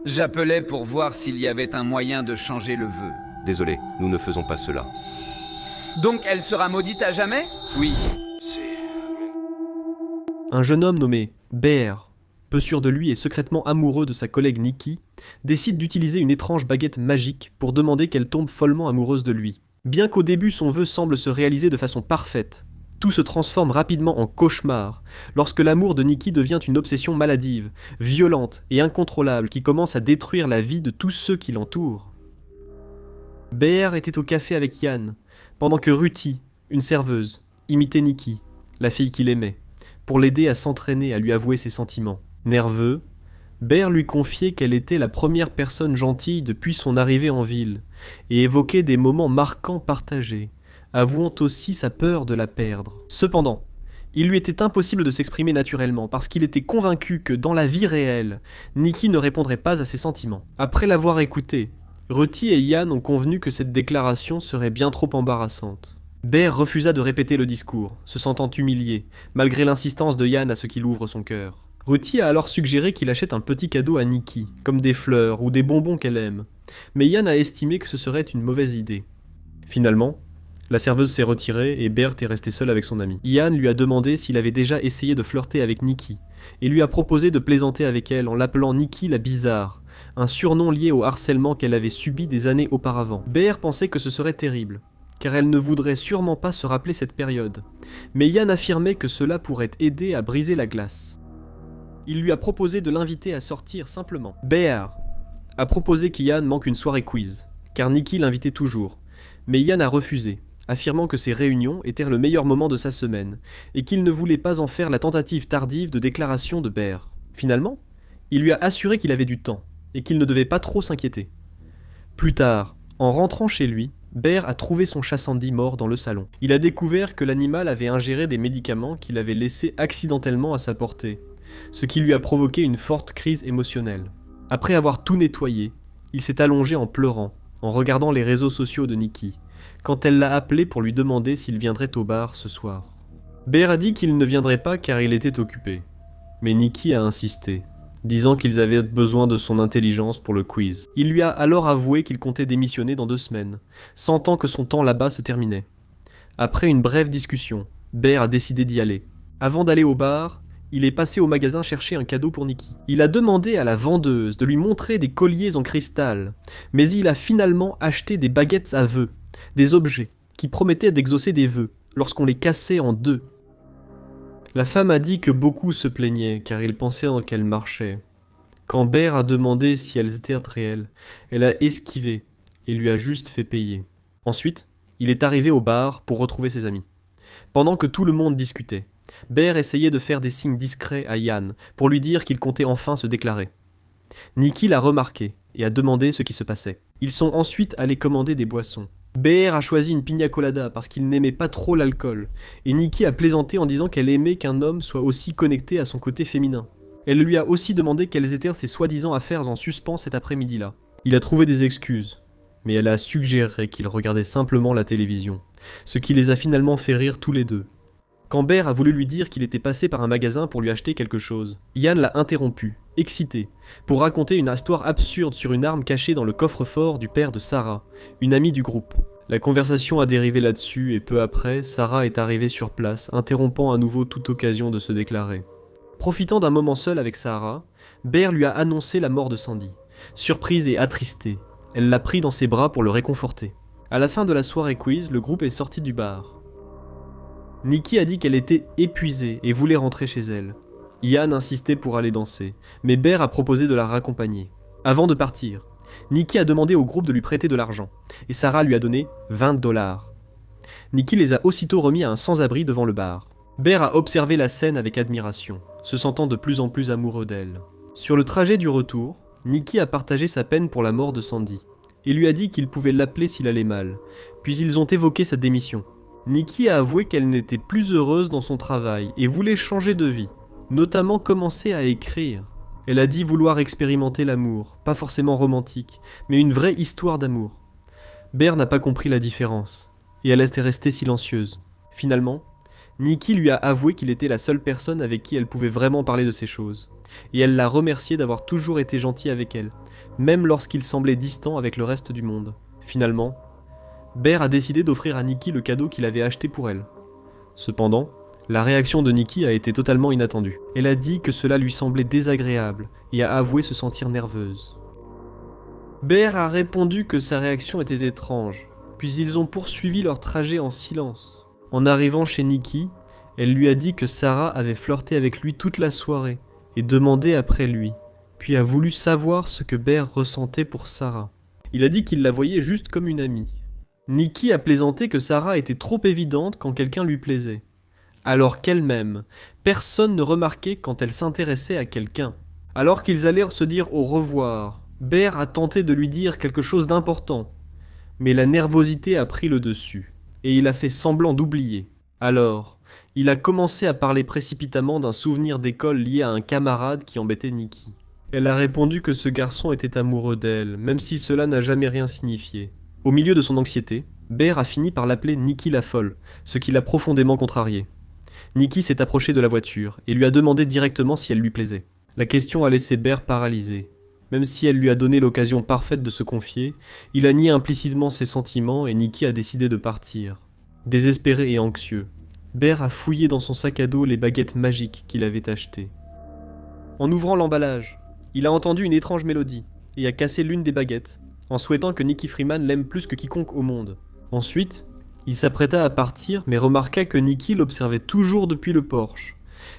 J'appelais pour voir s'il y avait un moyen de changer le vœu. Désolé, nous ne faisons pas cela. Donc elle sera maudite à jamais? Oui. Un jeune homme nommé Bear, peu sûr de lui et secrètement amoureux de sa collègue Nikki, décide d'utiliser une étrange baguette magique pour demander qu'elle tombe follement amoureuse de lui. Bien qu'au début son vœu semble se réaliser de façon parfaite, tout se transforme rapidement en cauchemar lorsque l'amour de Nikki devient une obsession maladive, violente et incontrôlable qui commence à détruire la vie de tous ceux qui l'entourent. Bear était au café avec Yann, pendant que Ruthie, une serveuse, imitait Nikki, la fille qu'il aimait, pour l'aider à s'entraîner à lui avouer ses sentiments. Nerveux, Bear lui confiait qu'elle était la première personne gentille depuis son arrivée en ville, et évoquait des moments marquants partagés, avouant aussi sa peur de la perdre. Cependant, il lui était impossible de s'exprimer naturellement, parce qu'il était convaincu que dans la vie réelle, Nikki ne répondrait pas à ses sentiments. Après l'avoir écouté, Ruthie et Yann ont convenu que cette déclaration serait bien trop embarrassante. Bear refusa de répéter le discours, se sentant humilié, malgré l'insistance de Yann à ce qu'il ouvre son cœur. Ruthie a alors suggéré qu'il achète un petit cadeau à Nikki, comme des fleurs ou des bonbons qu'elle aime, mais Yann a estimé que ce serait une mauvaise idée. Finalement, la serveuse s'est retirée et Bert est resté seul avec son ami. Yann lui a demandé s'il avait déjà essayé de flirter avec Nikki, et lui a proposé de plaisanter avec elle en l'appelant Nikki la bizarre, un surnom lié au harcèlement qu'elle avait subi des années auparavant. Bert pensait que ce serait terrible, car elle ne voudrait sûrement pas se rappeler cette période, mais Yann affirmait que cela pourrait aider à briser la glace. Il lui a proposé de l'inviter à sortir simplement. Bert a proposé qu'Yann manque une soirée quiz, car Nikki l'invitait toujours, mais Yann a refusé, affirmant que ces réunions étaient le meilleur moment de sa semaine, et qu'il ne voulait pas en faire la tentative tardive de déclaration de Bert. Finalement, il lui a assuré qu'il avait du temps, et qu'il ne devait pas trop s'inquiéter. Plus tard, en rentrant chez lui, Bert a trouvé son chat Sandy mort dans le salon. Il a découvert que l'animal avait ingéré des médicaments qu'il avait laissés accidentellement à sa portée, ce qui lui a provoqué une forte crise émotionnelle. Après avoir tout nettoyé, il s'est allongé en pleurant, en regardant les réseaux sociaux de Nikki, quand elle l'a appelé pour lui demander s'il viendrait au bar ce soir. Bert a dit qu'il ne viendrait pas car il était occupé, mais Nikki a insisté, disant qu'ils avaient besoin de son intelligence pour le quiz. Il lui a alors avoué qu'il comptait démissionner dans 2 semaines, sentant que son temps là-bas se terminait. Après une brève discussion, Bert a décidé d'y aller. Avant d'aller au bar, il est passé au magasin chercher un cadeau pour Nikki. Il a demandé à la vendeuse de lui montrer des colliers en cristal, mais il a finalement acheté des baguettes à vœux, des objets qui promettaient d'exaucer des vœux lorsqu'on les cassait en 2. La femme a dit que beaucoup se plaignaient car ils pensaient qu'elles marchaient. Quand Bert a demandé si elles étaient réelles, elle a esquivé et lui a juste fait payer. Ensuite, il est arrivé au bar pour retrouver ses amis. Pendant que tout le monde discutait, Bert essayait de faire des signes discrets à Yann pour lui dire qu'il comptait enfin se déclarer. Nikki l'a remarqué et a demandé ce qui se passait. Ils sont ensuite allés commander des boissons. Bert a choisi une pina colada parce qu'il n'aimait pas trop l'alcool, et Nikki a plaisanté en disant qu'elle aimait qu'un homme soit aussi connecté à son côté féminin. Elle lui a aussi demandé quelles étaient ses soi-disant affaires en suspens cet après-midi-là. Il a trouvé des excuses, mais elle a suggéré qu'il regardait simplement la télévision, ce qui les a finalement fait rire tous les deux. Quand Bert a voulu lui dire qu'il était passé par un magasin pour lui acheter quelque chose, Yann l'a interrompu, excité, pour raconter une histoire absurde sur une arme cachée dans le coffre-fort du père de Sarah, une amie du groupe. La conversation a dérivé là-dessus et peu après, Sarah est arrivée sur place, interrompant à nouveau toute occasion de se déclarer. Profitant d'un moment seul avec Sarah, Bert lui a annoncé la mort de Sandy. Surprise et attristée, elle l'a pris dans ses bras pour le réconforter. À la fin de la soirée quiz, le groupe est sorti du bar. Nikki a dit qu'elle était épuisée et voulait rentrer chez elle. Yann insistait pour aller danser, mais Bert a proposé de la raccompagner. Avant de partir, Nikki a demandé au groupe de lui prêter de l'argent, et Sarah lui a donné 20 $. Nikki les a aussitôt remis à un sans-abri devant le bar. Bert a observé la scène avec admiration, se sentant de plus en plus amoureux d'elle. Sur le trajet du retour, Nikki a partagé sa peine pour la mort de Sandy, et lui a dit qu'il pouvait l'appeler s'il allait mal, puis ils ont évoqué sa démission. Nikki a avoué qu'elle n'était plus heureuse dans son travail et voulait changer de vie, notamment commencer à écrire. Elle a dit vouloir expérimenter l'amour, pas forcément romantique, mais une vraie histoire d'amour. Bert n'a pas compris la différence, et elle est restée silencieuse. Finalement, Nikki lui a avoué qu'il était la seule personne avec qui elle pouvait vraiment parler de ces choses, et elle l'a remercié d'avoir toujours été gentil avec elle, même lorsqu'il semblait distant avec le reste du monde. Finalement, Bear a décidé d'offrir à Nikki le cadeau qu'il avait acheté pour elle. Cependant, la réaction de Nikki a été totalement inattendue. Elle a dit que cela lui semblait désagréable et a avoué se sentir nerveuse. Bear a répondu que sa réaction était étrange, puis ils ont poursuivi leur trajet en silence. En arrivant chez Nikki, elle lui a dit que Sarah avait flirté avec lui toute la soirée et demandé après lui, puis a voulu savoir ce que Bear ressentait pour Sarah. Il a dit qu'il la voyait juste comme une amie. Nikki a plaisanté que Sarah était trop évidente quand quelqu'un lui plaisait, alors qu'elle-même, personne ne remarquait quand elle s'intéressait à quelqu'un. Alors qu'ils allèrent se dire au revoir, Bear a tenté de lui dire quelque chose d'important, mais la nervosité a pris le dessus, et il a fait semblant d'oublier. Alors, il a commencé à parler précipitamment d'un souvenir d'école lié à un camarade qui embêtait Nikki. Elle a répondu que ce garçon était amoureux d'elle, même si cela n'a jamais rien signifié. Au milieu de son anxiété, Bear a fini par l'appeler Nikki la folle, ce qui l'a profondément contrariée. Nikki s'est approchée de la voiture et lui a demandé directement si elle lui plaisait. La question a laissé Bear paralysé. Même si elle lui a donné l'occasion parfaite de se confier, il a nié implicitement ses sentiments et Nikki a décidé de partir. Désespéré et anxieux, Bear a fouillé dans son sac à dos les baguettes magiques qu'il avait achetées. En ouvrant l'emballage, il a entendu une étrange mélodie et a cassé l'une des baguettes, en souhaitant que Nikki Freeman l'aime plus que quiconque au monde. Ensuite, il s'apprêta à partir, mais remarqua que Nikki l'observait toujours depuis le porche.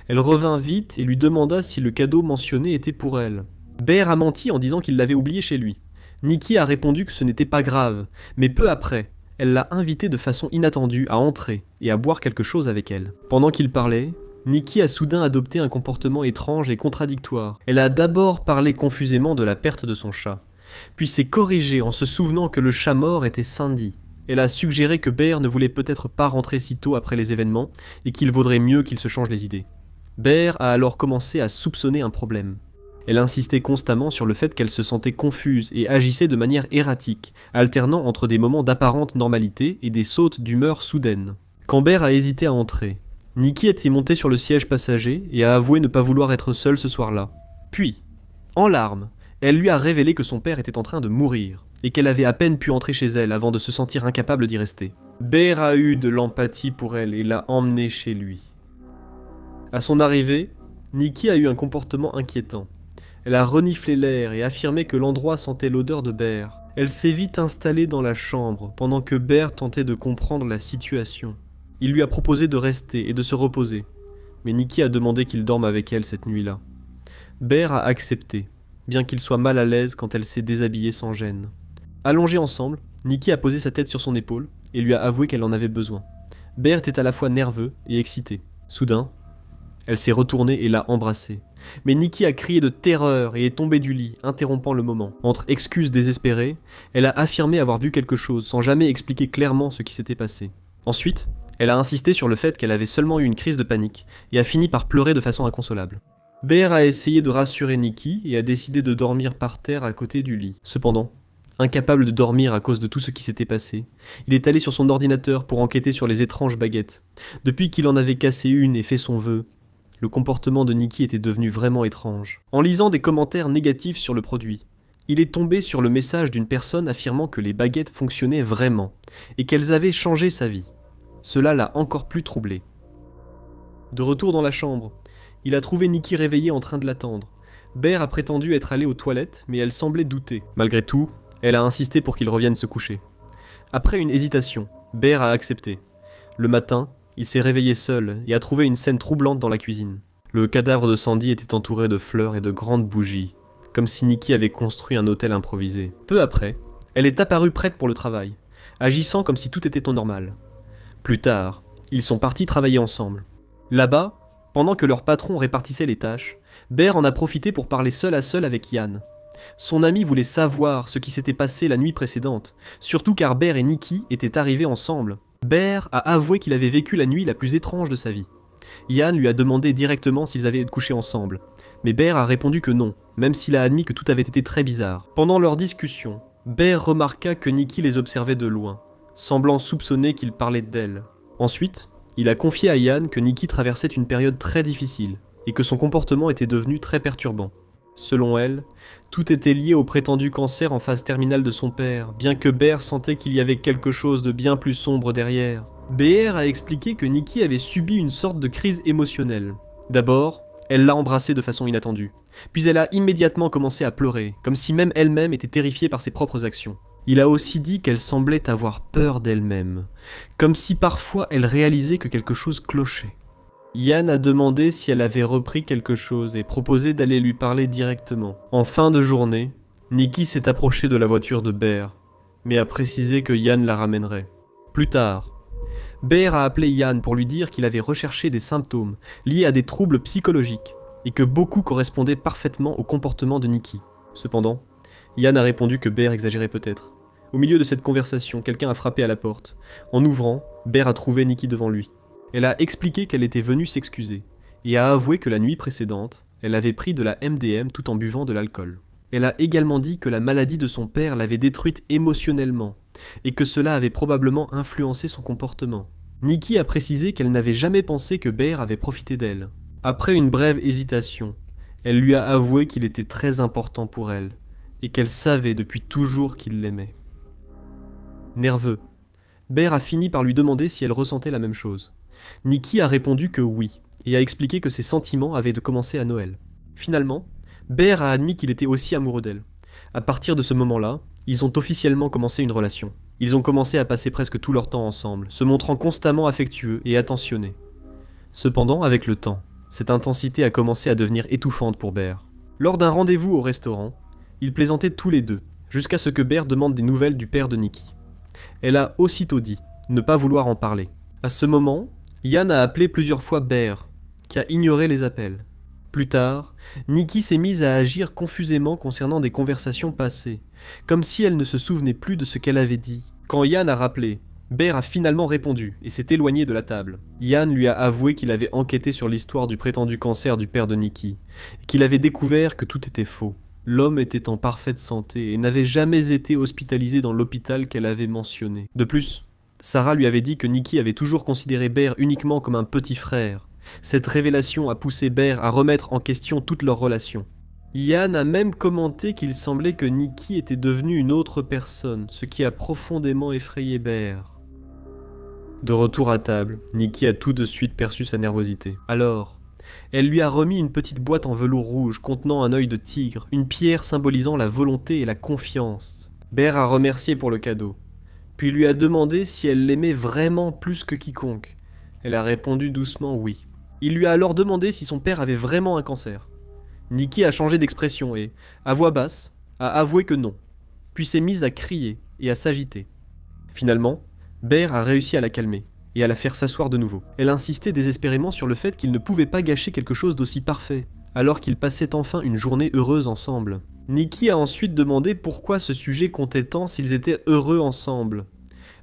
Elle revint vite et lui demanda si le cadeau mentionné était pour elle. Bear a menti en disant qu'il l'avait oublié chez lui. Nikki a répondu que ce n'était pas grave, mais peu après, elle l'a invité de façon inattendue à entrer et à boire quelque chose avec elle. Pendant qu'il parlait, Nikki a soudain adopté un comportement étrange et contradictoire. Elle a d'abord parlé confusément de la perte de son chat, puis s'est corrigée en se souvenant que le chat mort était Sandy. Elle a suggéré que Bear ne voulait peut-être pas rentrer si tôt après les événements et qu'il vaudrait mieux qu'il se change les idées. Bear a alors commencé à soupçonner un problème. Elle insistait constamment sur le fait qu'elle se sentait confuse et agissait de manière erratique, alternant entre des moments d'apparente normalité et des sautes d'humeur soudaines. Quand Bear a hésité à entrer, Nikki était montée sur le siège passager et a avoué ne pas vouloir être seule ce soir-là. Puis, en larmes, elle lui a révélé que son père était en train de mourir, et qu'elle avait à peine pu entrer chez elle avant de se sentir incapable d'y rester. Bear a eu de l'empathie pour elle et l'a emmenée chez lui. À son arrivée, Nikki a eu un comportement inquiétant. Elle a reniflé l'air et affirmé que l'endroit sentait l'odeur de Bear. Elle s'est vite installée dans la chambre, pendant que Bear tentait de comprendre la situation. Il lui a proposé de rester et de se reposer, mais Nikki a demandé qu'il dorme avec elle cette nuit-là. Bear a accepté, bien qu'il soit mal à l'aise quand elle s'est déshabillée sans gêne. Allongés ensemble, Nikki a posé sa tête sur son épaule et lui a avoué qu'elle en avait besoin. Bear était à la fois nerveux et excité. Soudain, elle s'est retournée et l'a embrassé. Mais Nikki a crié de terreur et est tombée du lit, interrompant le moment. Entre excuses désespérées, elle a affirmé avoir vu quelque chose sans jamais expliquer clairement ce qui s'était passé. Ensuite, elle a insisté sur le fait qu'elle avait seulement eu une crise de panique et a fini par pleurer de façon inconsolable. Bear a essayé de rassurer Nikki et a décidé de dormir par terre à côté du lit. Cependant, incapable de dormir à cause de tout ce qui s'était passé, il est allé sur son ordinateur pour enquêter sur les étranges baguettes. Depuis qu'il en avait cassé une et fait son vœu, le comportement de Nikki était devenu vraiment étrange. En lisant des commentaires négatifs sur le produit, il est tombé sur le message d'une personne affirmant que les baguettes fonctionnaient vraiment et qu'elles avaient changé sa vie. Cela l'a encore plus troublé. De retour dans la chambre, il a trouvé Nikki réveillée en train de l'attendre. Bear a prétendu être allée aux toilettes, mais elle semblait douter. Malgré tout, elle a insisté pour qu'il revienne se coucher. Après une hésitation, Bear a accepté. Le matin, il s'est réveillé seul et a trouvé une scène troublante dans la cuisine. Le cadavre de Sandy était entouré de fleurs et de grandes bougies, comme si Nikki avait construit un hôtel improvisé. Peu après, elle est apparue prête pour le travail, agissant comme si tout était au normal. Plus tard, ils sont partis travailler ensemble. Là-bas, pendant que leur patron répartissait les tâches, Bear en a profité pour parler seul à seul avec Ian. Son ami voulait savoir ce qui s'était passé la nuit précédente, surtout car Bear et Nikki étaient arrivés ensemble. Bear a avoué qu'il avait vécu la nuit la plus étrange de sa vie. Ian lui a demandé directement s'ils avaient couché ensemble, mais Bear a répondu que non, même s'il a admis que tout avait été très bizarre. Pendant leur discussion, Bear remarqua que Nikki les observait de loin, semblant soupçonner qu'il parlait d'elle. Ensuite, Il a confié à Yann que Nikki traversait une période très difficile et que son comportement était devenu très perturbant. Selon elle, tout était lié au prétendu cancer en phase terminale de son père, bien que Bear sentait qu'il y avait quelque chose de bien plus sombre derrière. BR a expliqué que Nikki avait subi une sorte de crise émotionnelle. D'abord, elle l'a embrassé de façon inattendue. Puis elle a immédiatement commencé à pleurer, comme si même elle-même était terrifiée par ses propres actions. Il a aussi dit qu'elle semblait avoir peur d'elle-même, comme si parfois elle réalisait que quelque chose clochait. Yann a demandé si elle avait repris quelque chose et proposé d'aller lui parler directement. En fin de journée, Nikki s'est approchée de la voiture de Bear, mais a précisé que Yann la ramènerait. Plus tard, Bear a appelé Yann pour lui dire qu'il avait recherché des symptômes liés à des troubles psychologiques et que beaucoup correspondaient parfaitement au comportement de Nikki. Cependant, Yann a répondu que Bear exagérait peut-être. Au milieu de cette conversation, quelqu'un a frappé à la porte. En ouvrant, Bear a trouvé Nikki devant lui. Elle a expliqué qu'elle était venue s'excuser et a avoué que la nuit précédente, elle avait pris de la MDM tout en buvant de l'alcool. Elle a également dit que la maladie de son père l'avait détruite émotionnellement et que cela avait probablement influencé son comportement. Nikki a précisé qu'elle n'avait jamais pensé que Bear avait profité d'elle. Après une brève hésitation, elle lui a avoué qu'il était très important pour elle et qu'elle savait depuis toujours qu'il l'aimait. Nerveux, Bear a fini par lui demander si elle ressentait la même chose. Nikki a répondu que oui, et a expliqué que ses sentiments avaient commencé à Noël. Finalement, Bear a admis qu'il était aussi amoureux d'elle. À partir de ce moment-là, ils ont officiellement commencé une relation. Ils ont commencé à passer presque tout leur temps ensemble, se montrant constamment affectueux et attentionnés. Cependant, avec le temps, cette intensité a commencé à devenir étouffante pour Bear. Lors d'un rendez-vous au restaurant, ils plaisantaient tous les deux, jusqu'à ce que Bear demande des nouvelles du père de Nikki. Elle a aussitôt dit ne pas vouloir en parler. À ce moment, Yann a appelé plusieurs fois Bear, qui a ignoré les appels. Plus tard, Nikki s'est mise à agir confusément concernant des conversations passées, comme si elle ne se souvenait plus de ce qu'elle avait dit. Quand Yann a rappelé, Bear a finalement répondu et s'est éloigné de la table. Yann lui a avoué qu'il avait enquêté sur l'histoire du prétendu cancer du père de Nikki, et qu'il avait découvert que tout était faux. L'homme était en parfaite santé et n'avait jamais été hospitalisé dans l'hôpital qu'elle avait mentionné. De plus, Sarah lui avait dit que Nikki avait toujours considéré Bear uniquement comme un petit frère. Cette révélation a poussé Bear à remettre en question toute leur relation. Yann a même commenté qu'il semblait que Nikki était devenue une autre personne, ce qui a profondément effrayé Bear. De retour à table, Nikki a tout de suite perçu sa nervosité. Alors, elle lui a remis une petite boîte en velours rouge contenant un œil de tigre, une pierre symbolisant la volonté et la confiance. Bear a remercié pour le cadeau, puis lui a demandé si elle l'aimait vraiment plus que quiconque. Elle a répondu doucement oui. Il lui a alors demandé si son père avait vraiment un cancer. Nikki a changé d'expression et, à voix basse, a avoué que non, puis s'est mise à crier et à s'agiter. Finalement, Bear a réussi à la calmer et à la faire s'asseoir de nouveau. Elle insistait désespérément sur le fait qu'il ne pouvait pas gâcher quelque chose d'aussi parfait, alors qu'ils passaient enfin une journée heureuse ensemble. Nikki a ensuite demandé pourquoi ce sujet comptait tant s'ils étaient heureux ensemble.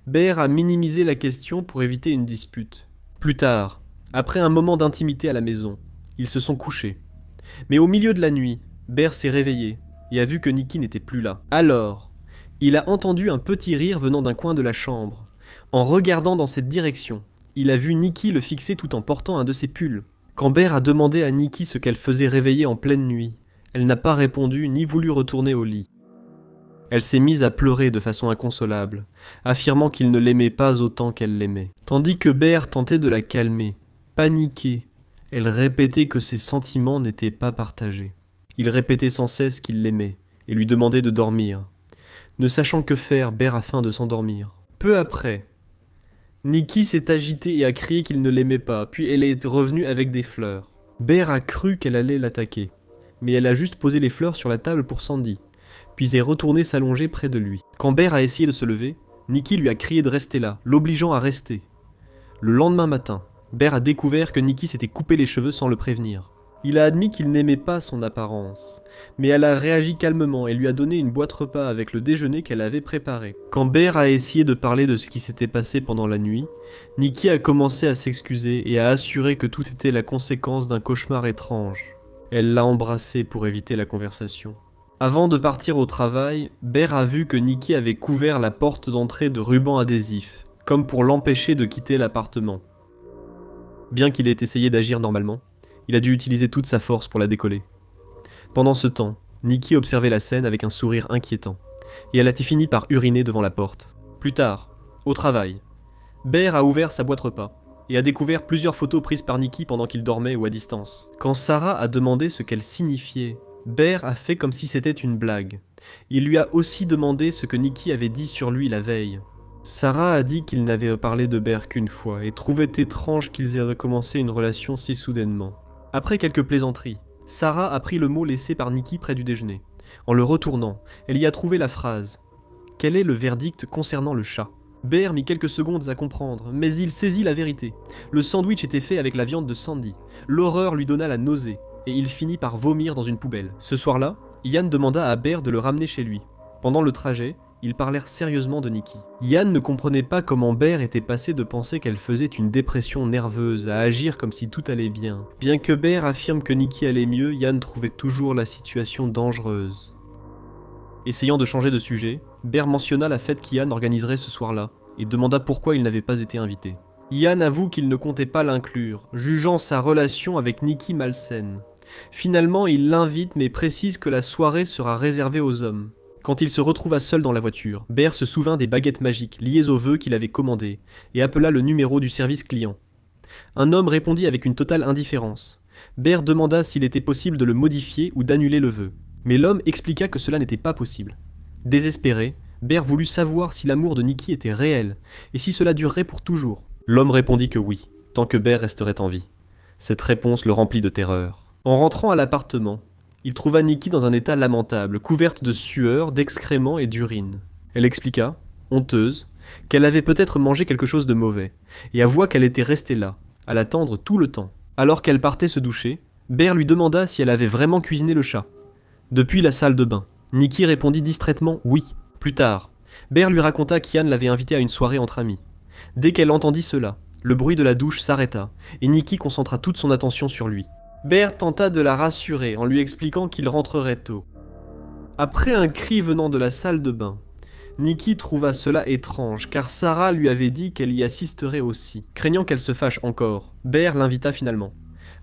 Bear a minimisé la question pour éviter une dispute. Plus tard, après un moment d'intimité à la maison, ils se sont couchés. Mais au milieu de la nuit, Bear s'est réveillé et a vu que Nikki n'était plus là. Alors, il a entendu un petit rire venant d'un coin de la chambre. En regardant dans cette direction, il a vu Nikki le fixer tout en portant un de ses pulls. Quand Bear a demandé à Nikki ce qu'elle faisait réveiller en pleine nuit, elle n'a pas répondu ni voulu retourner au lit. Elle s'est mise à pleurer de façon inconsolable, affirmant qu'il ne l'aimait pas autant qu'elle l'aimait. Tandis que Bear tentait de la calmer, paniquée, elle répétait que ses sentiments n'étaient pas partagés. Il répétait sans cesse qu'il l'aimait et lui demandait de dormir. Ne sachant que faire, Bear a faim de s'endormir. Peu après, Nikki s'est agitée et a crié qu'il ne l'aimait pas, puis elle est revenue avec des fleurs. Bear a cru qu'elle allait l'attaquer, mais elle a juste posé les fleurs sur la table pour Sandy, puis est retournée s'allonger près de lui. Quand Bear a essayé de se lever, Nikki lui a crié de rester là, l'obligeant à rester. Le lendemain matin, Bear a découvert que Nikki s'était coupé les cheveux sans le prévenir. Il a admis qu'il n'aimait pas son apparence, mais elle a réagi calmement et lui a donné une boîte repas avec le déjeuner qu'elle avait préparé. Quand Bear a essayé de parler de ce qui s'était passé pendant la nuit, Nikki a commencé à s'excuser et a assuré que tout était la conséquence d'un cauchemar étrange. Elle l'a embrassé pour éviter la conversation. Avant de partir au travail, Bear a vu que Nikki avait couvert la porte d'entrée de rubans adhésifs, comme pour l'empêcher de quitter l'appartement. Bien qu'il ait essayé d'agir normalement, il a dû utiliser toute sa force pour la décoller. Pendant ce temps, Nikki observait la scène avec un sourire inquiétant, et elle a fini par uriner devant la porte. Plus tard, au travail, Bear a ouvert sa boîte repas, et a découvert plusieurs photos prises par Nikki pendant qu'il dormait ou à distance. Quand Sarah a demandé ce qu'elles signifiaient, Bear a fait comme si c'était une blague. Il lui a aussi demandé ce que Nikki avait dit sur lui la veille. Sarah a dit qu'il n'avait parlé de Bear qu'une fois, et trouvait étrange qu'ils aient recommencé une relation si soudainement. Après quelques plaisanteries, Sarah a pris le mot laissé par Nikki près du déjeuner. En le retournant, elle y a trouvé la phrase « Quel est le verdict concernant le chat ?» Bear mit quelques secondes à comprendre, mais il saisit la vérité. Le sandwich était fait avec la viande de Sandy. L'horreur lui donna la nausée, et il finit par vomir dans une poubelle. Ce soir-là, Ian demanda à Bear de le ramener chez lui. Pendant le trajet, ils parlèrent sérieusement de Nikki. Ian ne comprenait pas comment Bear était passé de penser qu'elle faisait une dépression nerveuse à agir comme si tout allait bien. Bien que Bear affirme que Nikki allait mieux, Ian trouvait toujours la situation dangereuse. Essayant de changer de sujet, Bear mentionna la fête qu'Ian organiserait ce soir-là, et demanda pourquoi il n'avait pas été invité. Ian avoue qu'il ne comptait pas l'inclure, jugeant sa relation avec Nikki malsaine. Finalement, il l'invite mais précise que la soirée sera réservée aux hommes. Quand il se retrouva seul dans la voiture, Bear se souvint des baguettes magiques liées aux vœux qu'il avait commandés, et appela le numéro du service client. Un homme répondit avec une totale indifférence. Bear demanda s'il était possible de le modifier ou d'annuler le vœu. Mais l'homme expliqua que cela n'était pas possible. Désespéré, Bear voulut savoir si l'amour de Nikki était réel, et si cela durerait pour toujours. L'homme répondit que oui, tant que Bear resterait en vie. Cette réponse le remplit de terreur. En rentrant à l'appartement, il trouva Nikki dans un état lamentable, couverte de sueur, d'excréments et d'urine. Elle expliqua, honteuse, qu'elle avait peut-être mangé quelque chose de mauvais, et avoua qu'elle était restée là, à l'attendre tout le temps. Alors qu'elle partait se doucher, Bear lui demanda si elle avait vraiment cuisiné le chat. Depuis la salle de bain, Nikki répondit distraitement oui. Plus tard, Bear lui raconta qu'Ian l'avait invitée à une soirée entre amis. Dès qu'elle entendit cela, le bruit de la douche s'arrêta, et Nikki concentra toute son attention sur lui. Bear tenta de la rassurer en lui expliquant qu'il rentrerait tôt. Après un cri venant de la salle de bain, Nikki trouva cela étrange, car Sarah lui avait dit qu'elle y assisterait aussi. Craignant qu'elle se fâche encore, Bear l'invita finalement.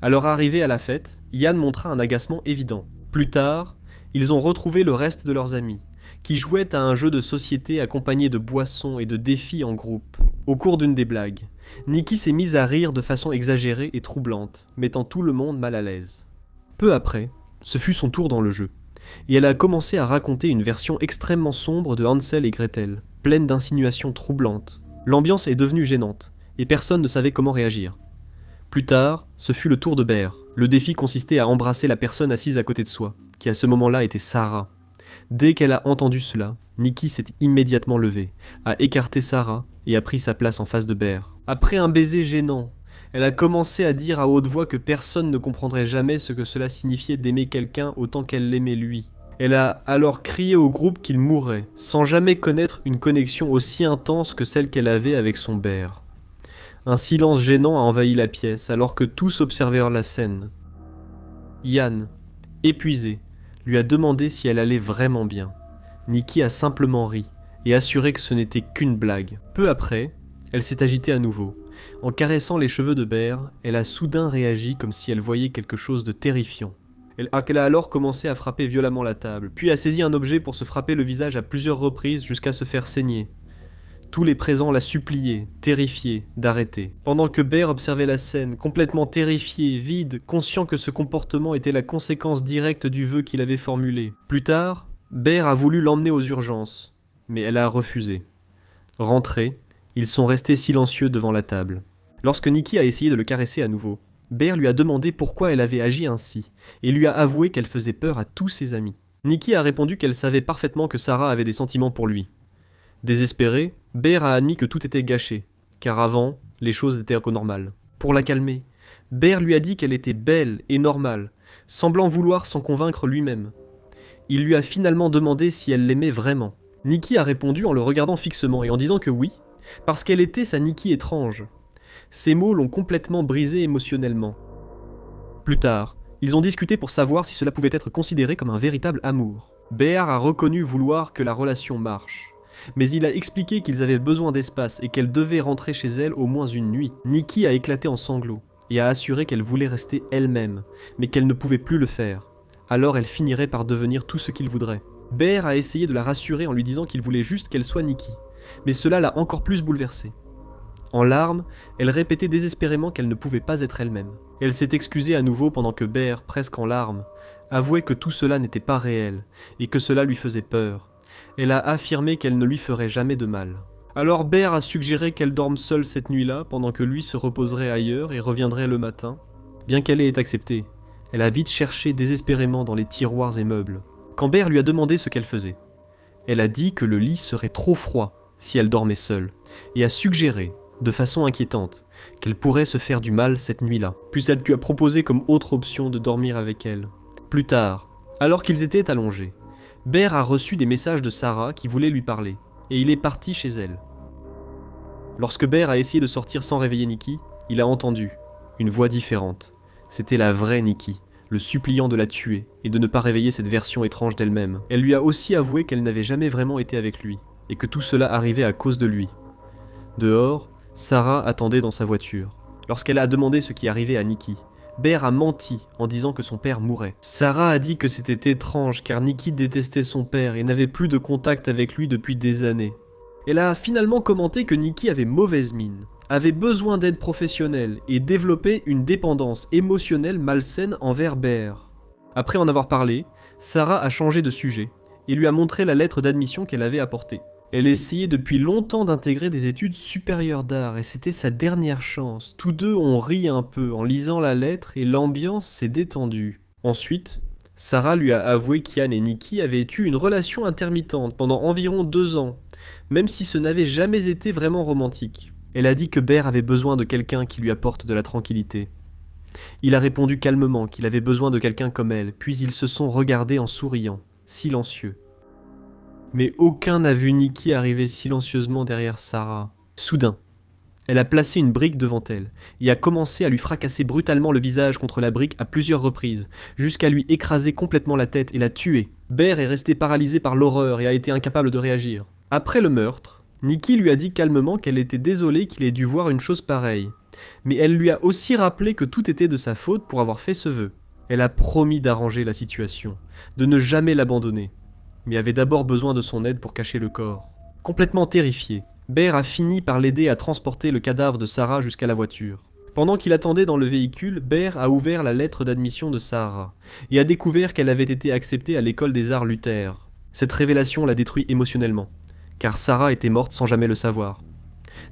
À leur arrivée à la fête, Ian montra un agacement évident. Plus tard, ils ont retrouvé le reste de leurs amis, qui jouaient à un jeu de société accompagné de boissons et de défis en groupe. Au cours d'une des blagues, Nikki s'est mise à rire de façon exagérée et troublante, mettant tout le monde mal à l'aise. Peu après, ce fut son tour dans le jeu, et elle a commencé à raconter une version extrêmement sombre de Hansel et Gretel, pleine d'insinuations troublantes. L'ambiance est devenue gênante, et personne ne savait comment réagir. Plus tard, ce fut le tour de Bear. Le défi consistait à embrasser la personne assise à côté de soi, qui à ce moment-là était Sarah. Dès qu'elle a entendu cela, Nikki s'est immédiatement levée, a écarté Sarah et a pris sa place en face de Bear. Après un baiser gênant, elle a commencé à dire à haute voix que personne ne comprendrait jamais ce que cela signifiait d'aimer quelqu'un autant qu'elle l'aimait lui. Elle a alors crié au groupe qu'il mourrait, sans jamais connaître une connexion aussi intense que celle qu'elle avait avec son Bear. Un silence gênant a envahi la pièce alors que tous observèrent la scène. Ian, épuisé, lui a demandé si elle allait vraiment bien. Nikki a simplement ri et assuré que ce n'était qu'une blague. Peu après, elle s'est agitée à nouveau. En caressant les cheveux de Bear, elle a soudain réagi comme si elle voyait quelque chose de terrifiant. Elle a alors commencé à frapper violemment la table, puis a saisi un objet pour se frapper le visage à plusieurs reprises jusqu'à se faire saigner. Tous les présents la suppliaient, terrifiés, d'arrêter. Pendant que Bear observait la scène, complètement terrifié, vide, conscient que ce comportement était la conséquence directe du vœu qu'il avait formulé. Plus tard, Bear a voulu l'emmener aux urgences, mais elle a refusé. Rentrés, ils sont restés silencieux devant la table. Lorsque Nikki a essayé de le caresser à nouveau, Bear lui a demandé pourquoi elle avait agi ainsi, et lui a avoué qu'elle faisait peur à tous ses amis. Nikki a répondu qu'elle savait parfaitement que Sarah avait des sentiments pour lui. Désespéré, Bear a admis que tout était gâché, car avant, les choses étaient normales. Pour la calmer, Bear lui a dit qu'elle était belle et normale, semblant vouloir s'en convaincre lui-même. Il lui a finalement demandé si elle l'aimait vraiment. Nikki a répondu en le regardant fixement et en disant que oui, parce qu'elle était sa Nikki étrange. Ces mots l'ont complètement brisé émotionnellement. Plus tard, ils ont discuté pour savoir si cela pouvait être considéré comme un véritable amour. Bear a reconnu vouloir que la relation marche. Mais il a expliqué qu'ils avaient besoin d'espace et qu'elle devait rentrer chez elle au moins une nuit. Nikki a éclaté en sanglots, et a assuré qu'elle voulait rester elle-même, mais qu'elle ne pouvait plus le faire. Alors elle finirait par devenir tout ce qu'il voudrait. Bear a essayé de la rassurer en lui disant qu'il voulait juste qu'elle soit Nikki, mais cela l'a encore plus bouleversée. En larmes, elle répétait désespérément qu'elle ne pouvait pas être elle-même. Elle s'est excusée à nouveau pendant que Bear, presque en larmes, avouait que tout cela n'était pas réel, et que cela lui faisait peur. Elle a affirmé qu'elle ne lui ferait jamais de mal. Alors Bear a suggéré qu'elle dorme seule cette nuit-là, pendant que lui se reposerait ailleurs et reviendrait le matin. Bien qu'elle ait accepté, elle a vite cherché désespérément dans les tiroirs et meubles. Quand Bear lui a demandé ce qu'elle faisait, elle a dit que le lit serait trop froid si elle dormait seule, et a suggéré, de façon inquiétante, qu'elle pourrait se faire du mal cette nuit-là. Puis elle lui a proposé comme autre option de dormir avec elle. Plus tard, alors qu'ils étaient allongés, Bear a reçu des messages de Sarah qui voulait lui parler, et il est parti chez elle. Lorsque Bear a essayé de sortir sans réveiller Nikki, il a entendu une voix différente. C'était la vraie Nikki, le suppliant de la tuer et de ne pas réveiller cette version étrange d'elle-même. Elle lui a aussi avoué qu'elle n'avait jamais vraiment été avec lui, et que tout cela arrivait à cause de lui. Dehors, Sarah attendait dans sa voiture. Lorsqu'elle a demandé ce qui arrivait à Nikki, Bear a menti en disant que son père mourait. Sarah a dit que c'était étrange car Nikki détestait son père et n'avait plus de contact avec lui depuis des années. Elle a finalement commenté que Nikki avait mauvaise mine, avait besoin d'aide professionnelle et développait une dépendance émotionnelle malsaine envers Bear. Après en avoir parlé, Sarah a changé de sujet et lui a montré la lettre d'admission qu'elle avait apportée. Elle essayait depuis longtemps d'intégrer des études supérieures d'art et c'était sa dernière chance. Tous deux ont ri un peu en lisant la lettre et l'ambiance s'est détendue. Ensuite, Sarah lui a avoué qu'Ian et Nikki avaient eu une relation intermittente pendant environ 2 ans, même si ce n'avait jamais été vraiment romantique. Elle a dit que Bear avait besoin de quelqu'un qui lui apporte de la tranquillité. Il a répondu calmement qu'il avait besoin de quelqu'un comme elle, puis ils se sont regardés en souriant, silencieux. Mais aucun n'a vu Nikki arriver silencieusement derrière Sarah. Soudain, elle a placé une brique devant elle et a commencé à lui fracasser brutalement le visage contre la brique à plusieurs reprises, jusqu'à lui écraser complètement la tête et la tuer. Bear est resté paralysé par l'horreur et a été incapable de réagir. Après le meurtre, Nikki lui a dit calmement qu'elle était désolée qu'il ait dû voir une chose pareille, mais elle lui a aussi rappelé que tout était de sa faute pour avoir fait ce vœu. Elle a promis d'arranger la situation, de ne jamais l'abandonner, mais avait d'abord besoin de son aide pour cacher le corps. Complètement terrifié, Bear a fini par l'aider à transporter le cadavre de Sarah jusqu'à la voiture. Pendant qu'il attendait dans le véhicule, Bear a ouvert la lettre d'admission de Sarah et a découvert qu'elle avait été acceptée à l'école des arts Luther. Cette révélation l'a détruit émotionnellement, car Sarah était morte sans jamais le savoir.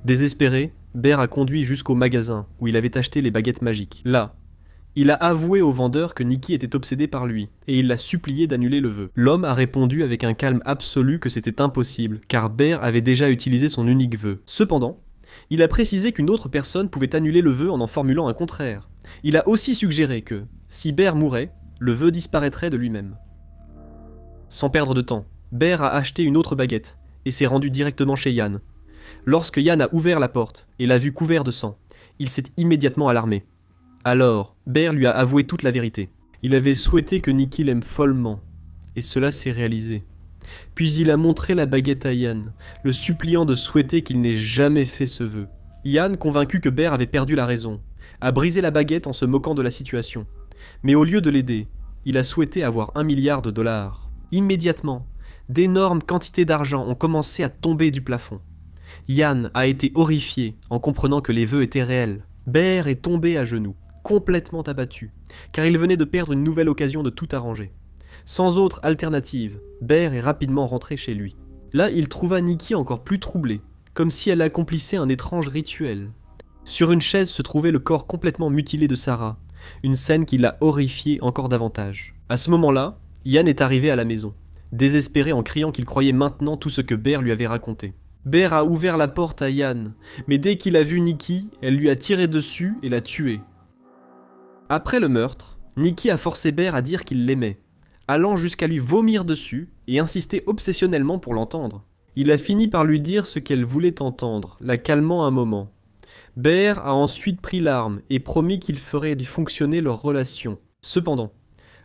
Désespéré, Bear a conduit jusqu'au magasin où il avait acheté les baguettes magiques. Là, il a avoué au vendeur que Nikki était obsédée par lui, et il l'a supplié d'annuler le vœu. L'homme a répondu avec un calme absolu que c'était impossible, car Bear avait déjà utilisé son unique vœu. Cependant, il a précisé qu'une autre personne pouvait annuler le vœu en formulant un contraire. Il a aussi suggéré que, si Bear mourait, le vœu disparaîtrait de lui-même. Sans perdre de temps, Bear a acheté une autre baguette, et s'est rendu directement chez Ian. Lorsque Ian a ouvert la porte et l'a vu couvert de sang, il s'est immédiatement alarmé. Alors, Bear lui a avoué toute la vérité. Il avait souhaité que Nikki l'aime follement, et cela s'est réalisé. Puis il a montré la baguette à Ian, le suppliant de souhaiter qu'il n'ait jamais fait ce vœu. Ian, convaincu que Bear avait perdu la raison, a brisé la baguette en se moquant de la situation. Mais au lieu de l'aider, il a souhaité avoir $1 milliard. Immédiatement, d'énormes quantités d'argent ont commencé à tomber du plafond. Ian a été horrifié en comprenant que les vœux étaient réels. Bear est tombé à genoux, complètement abattu, car il venait de perdre une nouvelle occasion de tout arranger. Sans autre alternative, Bear est rapidement rentré chez lui. Là, il trouva Nikki encore plus troublée, comme si elle accomplissait un étrange rituel. Sur une chaise se trouvait le corps complètement mutilé de Sarah, une scène qui l'a horrifié encore davantage. À ce moment-là, Ian est arrivé à la maison, désespéré en criant qu'il croyait maintenant tout ce que Bear lui avait raconté. Bear a ouvert la porte à Ian, mais dès qu'il a vu Nikki, elle lui a tiré dessus et l'a tué. Après le meurtre, Nikki a forcé Bear à dire qu'il l'aimait, allant jusqu'à lui vomir dessus et insister obsessionnellement pour l'entendre. Il a fini par lui dire ce qu'elle voulait entendre, la calmant un moment. Bear a ensuite pris l'arme et promis qu'il ferait fonctionner leur relation. Cependant,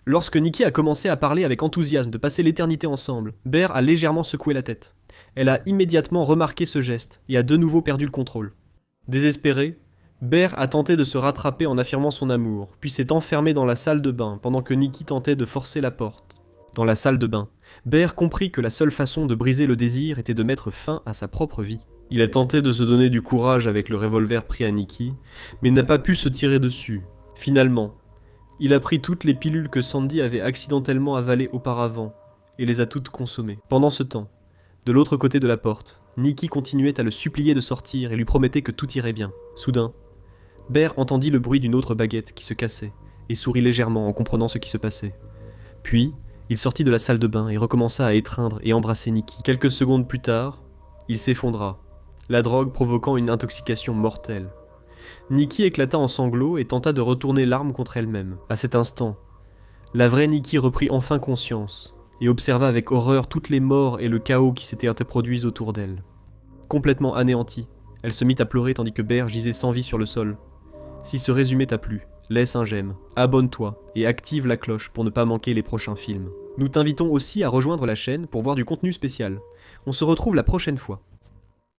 lorsque Nikki a commencé à parler avec enthousiasme de passer l'éternité ensemble, Bear a légèrement secoué la tête. Elle a immédiatement remarqué ce geste et a de nouveau perdu le contrôle. Désespérée, Bear a tenté de se rattraper en affirmant son amour, puis s'est enfermé dans la salle de bain pendant que Nikki tentait de forcer la porte. Dans la salle de bain, Bear comprit que la seule façon de briser le désir était de mettre fin à sa propre vie. Il a tenté de se donner du courage avec le revolver pris à Nikki, mais n'a pas pu se tirer dessus. Finalement, il a pris toutes les pilules que Sandy avait accidentellement avalées auparavant, et les a toutes consommées. Pendant ce temps, de l'autre côté de la porte, Nikki continuait à le supplier de sortir et lui promettait que tout irait bien. Soudain, Bear entendit le bruit d'une autre baguette qui se cassait, et sourit légèrement en comprenant ce qui se passait. Puis, il sortit de la salle de bain et recommença à étreindre et embrasser Nikki. Quelques secondes plus tard, il s'effondra, la drogue provoquant une intoxication mortelle. Nikki éclata en sanglots et tenta de retourner l'arme contre elle-même. À cet instant, la vraie Nikki reprit enfin conscience et observa avec horreur toutes les morts et le chaos qui s'étaient produits autour d'elle. Complètement anéantie, elle se mit à pleurer tandis que Bear gisait sans vie sur le sol. Si ce résumé t'a plu, laisse un j'aime, abonne-toi et active la cloche pour ne pas manquer les prochains films. Nous t'invitons aussi à rejoindre la chaîne pour voir du contenu spécial. On se retrouve la prochaine fois.